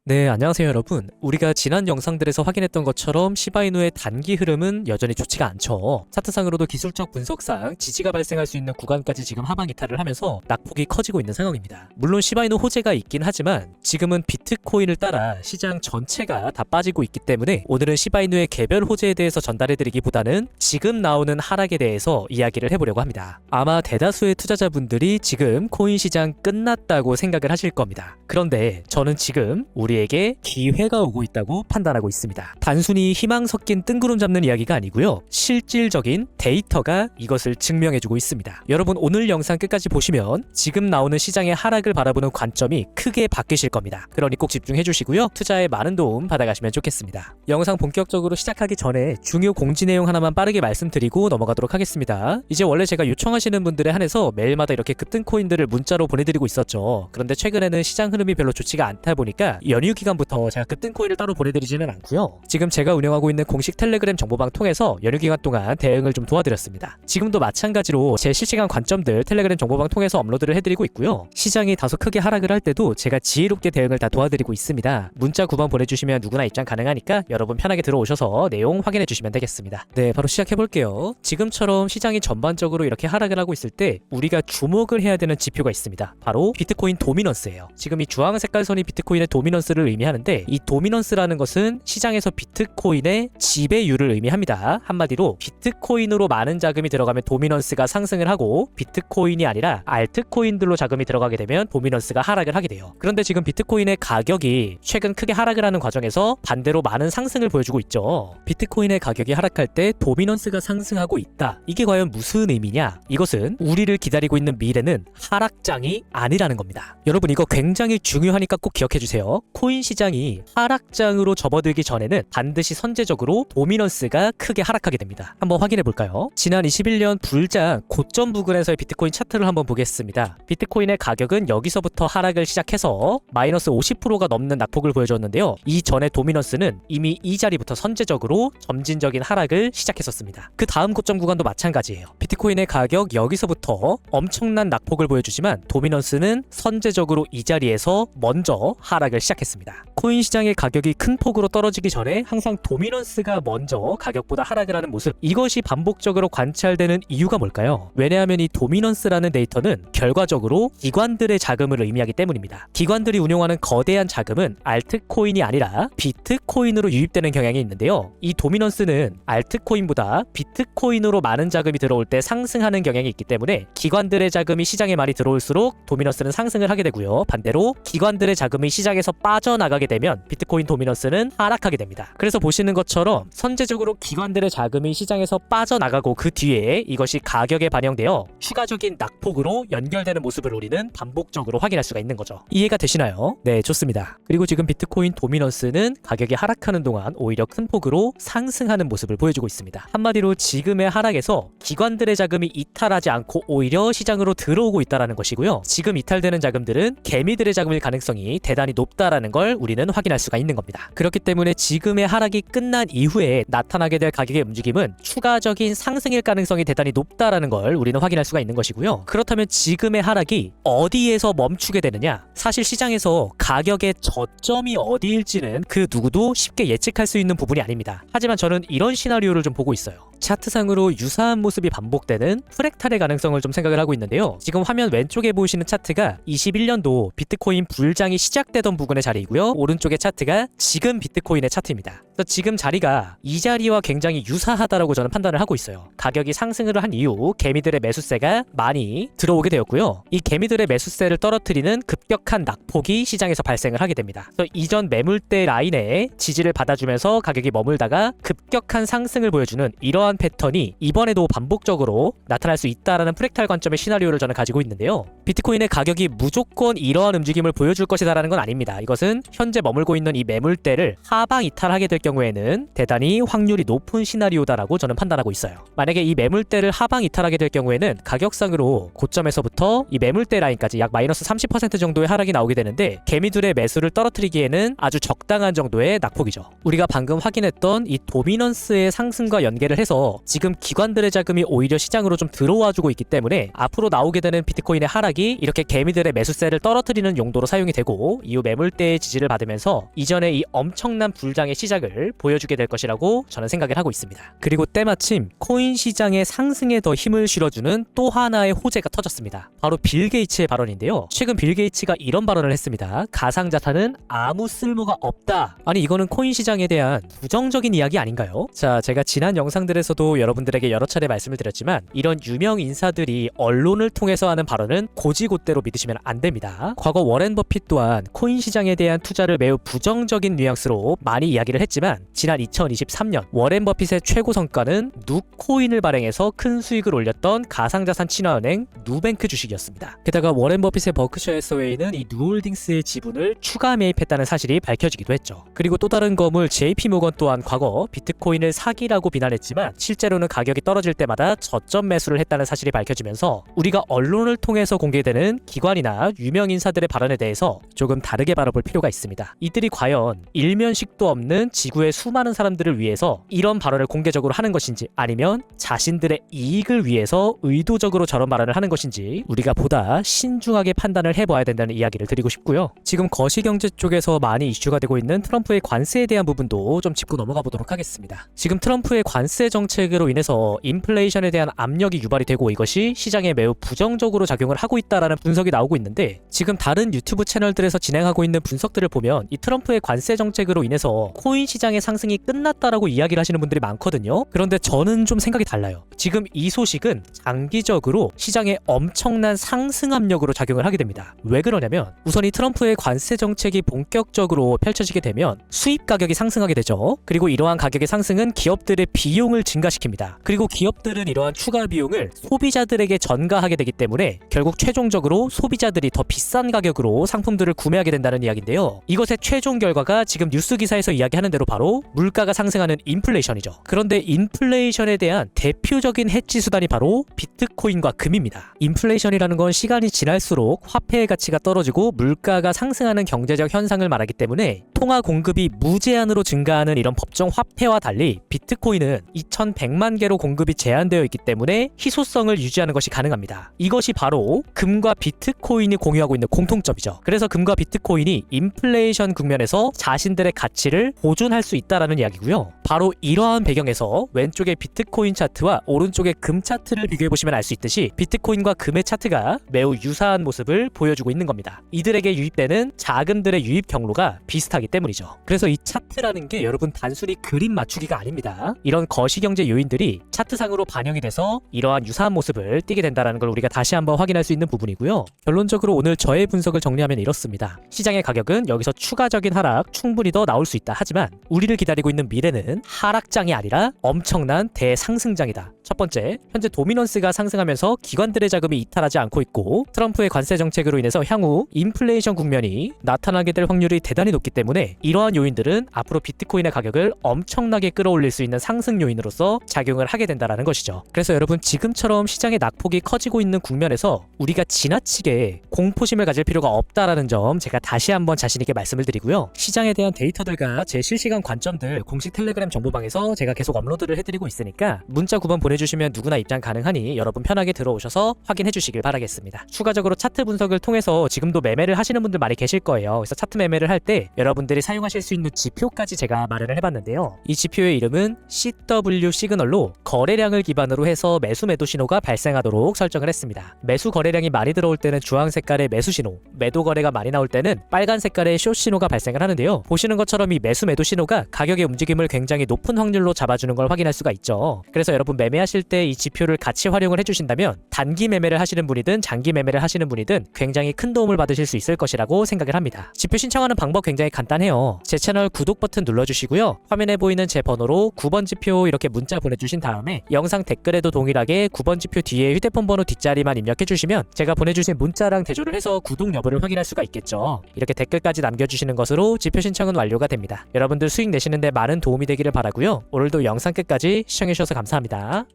네, 안녕하세요 여러분. 우리가 지난 영상들에서 확인했던 것처럼 시바이누의 단기 흐름은 여전히 좋지가 않죠. 차트상으로도 기술적 분석상 지지가 발생할 수 있는 구간까지 지금 하방 이탈을 하면서 낙폭이 커지고 있는 상황입니다. 물론 시바이누 호재가 있긴 하지만 지금은 비트코인을 따라 시장 전체가 다 빠지고 있기 때문에 오늘은 시바이누의 개별 호재에 대해서 전달해드리기보다는 지금 나오는 하락에 대해서 이야기를 해보려고 합니다. 아마 대다수의 투자자분들이 지금 코인 시장 끝났다고 생각을 하실 겁니다. 그런데 저는 지금 우리에게 기회가 오고 있다고 판단하고 있습니다. 단순히 희망 섞인 뜬구름 잡는 이야기가 아니고요. 실질적인 데이터가 이것을 증명해주고 있습니다. 여러분 오늘 영상 끝까지 보시면 지금 나오는 시장의 하락을 바라보는 관점이 크게 바뀌실 겁니다. 그러니 꼭 집중해 주시고요. 투자에 많은 도움 받아가시면 좋겠습니다. 영상 본격적으로 시작하기 전에 중요 공지 내용 하나만 빠르게 말씀드리고 넘어가도록 하겠습니다. 이제 원래 제가 요청하시는 분들에 한해서 매일마다 이렇게 급등 코인들을 문자로 보내드리고 있었죠. 그런데 최근에는 시장 흐름이 별로 좋지가 않다 보니까 연휴 기간부터 제가 급등 코인을 따로 보내드리지는 않고요. 지금 제가 운영하고 있는 공식 텔레그램 정보방 통해서 연휴 기간 동안 대응을 좀 도와드렸습니다. 지금도 마찬가지로 제 실시간 관점들 텔레그램 정보방 통해서 업로드를 해드리고 있고요. 시장이 다소 크게 하락을 할 때도 제가 지혜롭게 대응을 다 도와드리고 있습니다. 문자 9번 보내주시면 누구나 입장 가능하니까 여러분 편하게 들어오셔서 내용 확인해 주시면 되겠습니다. 네, 바로 시작해볼게요. 지금처럼 시장이 전반적으로 이렇게 하락을 하고 있을 때 우리가 주목을 해야 되는 지표가 있습니다. 바로 비트코인 도미넌스예요. 지금 이 주황 색깔 선이 비트코인의 도미넌스를 의미하는데 이 도미넌스라는 것은 시장에서 비트코인의 지배율을 의미합니다. 한마디로 비트코인으로 많은 자금이 들어가면 도미넌스가 상승을 하고 비트코인이 아니라 알트코인들로 자금이 들어가게 되면 도미넌스가 하락을 하게 돼요. 그런데 지금 비트코인의 가격이 최근 크게 하락을 하는 과정에서 반대로 많은 상승을 보여주고 있죠. 비트코인의 가격이 하락할 때 도미넌스가 상승하고 있다. 이게 과연 무슨 의미냐? 이것은 우리를 기다리고 있는 미래는 하락장이 아니라는 겁니다. 여러분 이거 굉장히 중요하니까 꼭 기억해 주세요. 코인 시장이 하락장으로 접어들기 전에는 반드시 선제적으로 도미넌스가 크게 하락하게 됩니다. 한번 확인해 볼까요? 지난 21년 불장 고점 부근에서의 비트코인 차트를 한번 보겠습니다. 비트코인의 가격은 여기서부터 하락을 시작해서 마이너스 50%가 넘는 낙폭을 보여줬는데요. 이 전에 도미넌스는 이미 이 자리부터 선제적으로 점진적인 하락을 시작했었습니다. 그 다음 고점 구간도 마찬가지예요. 비트코인의 가격 여기서부터 엄청난 낙폭을 보여주지만 도미넌스는 선제적으로 이 자리에서 먼저 하락을 시작했습니다. 코인 시장의 가격이 큰 폭으로 떨어지기 전에 항상 도미넌스가 먼저 가격보다 하락을 하는 모습, 이것이 반복적으로 관찰되는 이유가 뭘까요? 왜냐하면 이 도미넌스라는 데이터는 결과적으로 기관들의 자금을 의미하기 때문입니다. 기관들이 운용하는 거대한 자금은 알트코인이 아니라 비트코인으로 유입되는 경향이 있는데요. 이 도미넌스는 알트코인보다 비트코인으로 많은 자금이 들어올 때 상승하는 경향이 있기 때문에 기관들의 자금이 시장에 많이 들어올수록 도미넌스는 상승을 하게 되고요. 반대로 기관들의 자금이 시장에서 빠져나가게 되면 비트코인 도미넌스는 하락하게 됩니다. 그래서 보시는 것처럼 선제적으로 기관들의 자금이 시장에서 빠져나가고 그 뒤에 이것이 가격에 반영되어 추가적인 낙폭으로 연결되는 모습을 우리는 반복적으로 확인할 수가 있는 거죠. 이해가 되시나요? 네, 좋습니다. 그리고 지금 비트코인 도미넌스는 가격이 하락하는 동안 오히려 큰 폭으로 상승하는 모습을 보여주고 있습니다. 한마디로 지금의 하락에서 기관들의 자금이 이탈하지 않고 오히려 시장으로 들어오고 있다는 것이고요. 지금 이탈되는 자금들은 개미들의 자금일 가능성이 대단히 높다라는 걸 우리는 확인할 수가 있는 겁니다. 그렇기 때문에 지금의 하락이 끝난 이후에 나타나게 될 가격의 움직임은 추가적인 상승일 가능성이 대단히 높다라는 걸 우리는 확인할 수가 있는 것이고요. 그렇다면 지금의 하락이 어디에서 멈추게 되느냐? 사실 시장에서 가격의 저점이 어디일지는 그 누구도 쉽게 예측할 수 있는 부분이 아닙니다. 하지만 저는 이런 시나리오를 좀 보고 있어요. 차트상으로 유사한 모습이 반복되는 프랙탈의 가능성을 좀 생각을 하고 있는데요. 지금 화면 왼쪽에 보이시는 차트가 21년도 비트코인 불장이 시작되던 부근의 자리이고요. 오른쪽의 차트가 지금 비트코인의 차트입니다. 그래서 지금 자리가 이 자리와 굉장히 유사하다라고 저는 판단을 하고 있어요. 가격이 상승을 한 이후 개미들의 매수세가 많이 들어오게 되었고요. 이 개미들의 매수세를 떨어뜨리는 급격한 낙폭이 시장에서 발생을 하게 됩니다. 그래서 이전 매물대 라인에 지지를 받아주면서 가격이 머물다가 급격한 상승을 보여주는 이러한 패턴이 이번에도 반복적으로 나타날 수 있다라는 프랙탈 관점의 시나리오를 저는 가지고 있는데요. 비트코인의 가격이 무조건 이러한 움직임을 보여줄 것이다라는 건 아닙니다. 이것은 현재 머물고 있는 이 매물대를 하방 이탈하게 될 경우에는 대단히 확률이 높은 시나리오다라고 저는 판단하고 있어요. 만약에 이 매물대를 하방 이탈하게 될 경우에는 가격상으로 고점에서부터 이 매물대 라인까지 약 마이너스 30% 정도의 하락이 나오게 되는데 개미들의 매수를 떨어뜨리기에는 아주 적당한 정도의 낙폭이죠. 우리가 방금 확인했던 이 도미넌스의 상승과 연계를 해서 지금 기관들의 자금이 오히려 시장으로 좀 들어와주고 있기 때문에 앞으로 나오게 되는 비트코인의 하락이 이렇게 개미들의 매수세를 떨어뜨리는 용도로 사용이 되고 이후 매물대의 지지를 받으면서 이전에 이 엄청난 불장의 시작을 보여주게 될 것이라고 저는 생각을 하고 있습니다. 그리고 때마침 코인 시장의 상승에 더 힘을 실어주는 또 하나의 호재가 터졌습니다. 바로 빌 게이츠의 발언인데요. 최근 빌 게이츠가 이런 발언을 했습니다. 가상자산은 아무 쓸모가 없다. 아니 이거는 코인 시장에 대한 부정적인 이야기 아닌가요? 자, 제가 지난 영상들에서도 여러분들에게 여러 차례 말씀을 드렸지만 이런 유명 인사들이 언론을 통해서 하는 발언은 고지고대로 믿으시면 안 됩니다. 과거 워렌 버핏 또한 코인 시장에 대한 투자를 매우 부정적인 뉘앙스로 많이 이야기를 했지만 지난 2023년 워렌 버핏의 최고 성과는 누코인을 발행해서 큰 수익을 올렸던 가상자산 친화은행 누뱅크 주식이었습니다. 게다가 워렌 버핏의 버크셔 해서웨이는 이 누홀딩스의 지분을 추가 매입했다는 사실이 밝혀지기도 했죠. 그리고 또 다른 거물 JP 모건 또한 과거 비트코인을 사기라고 비난했지만 실제로는 가격이 떨어질 때마다 저점 매수를 했다는 사실이 밝혀지면서 우리가 언론을 통해서 공개되는 기관이나 유명 인사들의 발언에 대해서 조금 다르게 바라볼 필요가 있습니다. 이들이 과연 일면식도 없는 지구의 수많은 사람들을 위해서 이런 발언을 공개적으로 하는 것인지 아니면 자신들의 이익을 위해서 의도적으로 저런 발언을 하는 것인지 우리가 보다 신중하게 판단을 해봐야 된다는 이야기를 드리고 싶고요. 지금 거시경제 쪽에서 많이 이슈가 되고 있는 트럼프의 관세에 대한 부분도 좀 짚고 넘어가 보도록 하겠습니다. 지금 트럼프의 관세 정책으로 인해서 인플레이션에 대한 압력이 유발이 되고 이것이 시장에 매우 부정적으로 작용을 하고 있다라는 분석이 나오고 있는데 지금 다른 유튜브 채널들에서 진행하고 있는 분석들을 보면 이 트럼프의 관세 정책으로 인해서 코인 시장의 상승이 끝났다라고 이야기를 하시는 분들이 많거든요. 그런데 저는 좀 생각이 달라요. 지금 이 소식은 장기적으로 시장에 엄청난 상승 압력으로 작용을 하게 됩니다. 왜 그러냐면 우선 이 트럼프의 관세 정책이 본격적으로 펼쳐지게 되면 수입 가격이 상승하게 되죠. 그리고 이러한 가격의 상승은 기업들의 비용을 증가시킵니다. 그리고 기업들은 이러한 추가 비용을 소비자들에게 전가하게 되기 때문에 결국 최종적으로 소비자들이 더 비싼 가격으로 상품들을 구매하게 된다는 이야기인데요. 이것의 최종 결과가 지금 뉴스 기사에서 이야기하는 대로 바로 물가가 상승하는 인플레이션이죠. 그런데 인플레이션에 대한 대표적인 해지 수단이 바로 비트코인과 금입니다. 인플레이션이라는 건 시간이 지날수록 화폐의 가치가 떨어지고 물가가 상승하는 경제적 현상을 말하기 때문에 통화 공급이 무제한으로 증가하는 이런 법정 화폐와 달리 비트코인은 2100만 개로 공급이 제한되어 있기 때문에 희소성을 유지하는 것이 가능합니다. 이것이 바로 금과 비트코인이 공유하고 있는 공통점이죠. 그래서 금과 비트코인이 인플레이션 국면에서 자신들의 가치를 보존할 수 있다라는 이야기고요. 바로 이러한 배경에서 왼쪽의 비트코인 차트와 오른쪽의 금 차트를 비교해보시면 알 수 있듯이 비트코인과 금의 차트가 매우 유사한 모습을 보여주고 있는 겁니다. 이들에게 유입되는 자금들의 유입 경로가 비슷하기 때문이죠. 그래서 이 차트라는 게 여러분 단순히 그림 맞추기가 아닙니다. 이런 거시경제 요인들이 차트상으로 반영이 돼서 이러한 유사한 모습을 띠게 된다는 걸 우리가 다시 한번 확인할 수 있는 부분이고요. 결론적으로 오늘 저의 분석을 정리하면 이렇습니다. 시장의 가격은 여기서 추가적인 하락 충분히 더 나올 수 있다. 하지만 우리를 기다리고 있는 미래는 하락장이 아니라 엄청난 대상승장이다. 첫 번째, 현재 도미넌스가 상승하면서 기관들의 자금이 이탈하지 않고 있고 트럼프의 관세 정책으로 인해서 향후 인플레이션 국면이 나타나게 될 확률이 대단히 높기 때문에 이러한 요인들은 앞으로 비트코인의 가격을 엄청나게 끌어올릴 수 있는 상승 요인으로서 작용을 하게 된다는 것이죠. 그래서 여러분 지금처럼 시장의 낙폭이 커지고 있는 국면에서 우리가 지나치게 공포심을 가질 필요가 없다라는 점 제가 다시 한번 자신있게 말씀을 드리고요. 시장에 대한 데이터들과 제 실시간 관점들 공식 텔레그램 정보방에서 제가 계속 업로드를 해드리고 있으니까 문자 9번 보내주시면 누구나 입장 가능하니 여러분 편하게 들어오셔서 확인해 주시길 바라겠습니다. 추가적으로 차트 분석을 통해서 지금도 매매를 하시는 분들 많이 계실 거예요. 그래서 차트 매매를 할 때 여러분들이 사용하실 수 있는 지표까지 제가 마련을 해봤는데요. 이 지표의 이름은 CW 시그널로 거래량을 기반으로 해서 매수 매도 신호가 발생하도록 설정을 했습니다. 매수 거래량이 많이 들어올 때는 주황 색깔의 매수 신호, 매도 거래가 많이 나올 때는 빨간 색깔의 숏 신호가 발생을 하는데요. 보시는 것처럼 이 매수 매도 신호가 가격의 움직임을 굉장히 높은 확률로 잡아주는 걸 확인할 수가 있죠. 그래서 여러분 매매하실 하실 때 이 지표를 같이 활용을 해주신다면 단기 매매를 하시는 분이든 장기 매매를 하시는 분이든 굉장히 큰 도움을 받으실 수 있을 것이라고 생각을 합니다. 지표 신청하는 방법 굉장히 간단해요. 제 채널 구독 버튼 눌러주시고요. 화면에 보이는 제 번호로 9번 지표 이렇게 문자 보내주신 다음에 영상 댓글에도 동일하게 9번 지표 뒤에 휴대폰 번호 뒷자리만 입력해주시면 제가 보내주신 문자랑 대조를 해서 구독 여부를 확인할 수가 있겠죠. 이렇게 댓글까지 남겨주시는 것으로 지표 신청은 완료가 됩니다. 여러분들 수익 내시는데 많은 도움이 되기를 바라고요. 오늘도 영상 끝까지 시청해주셔서 감사합니다.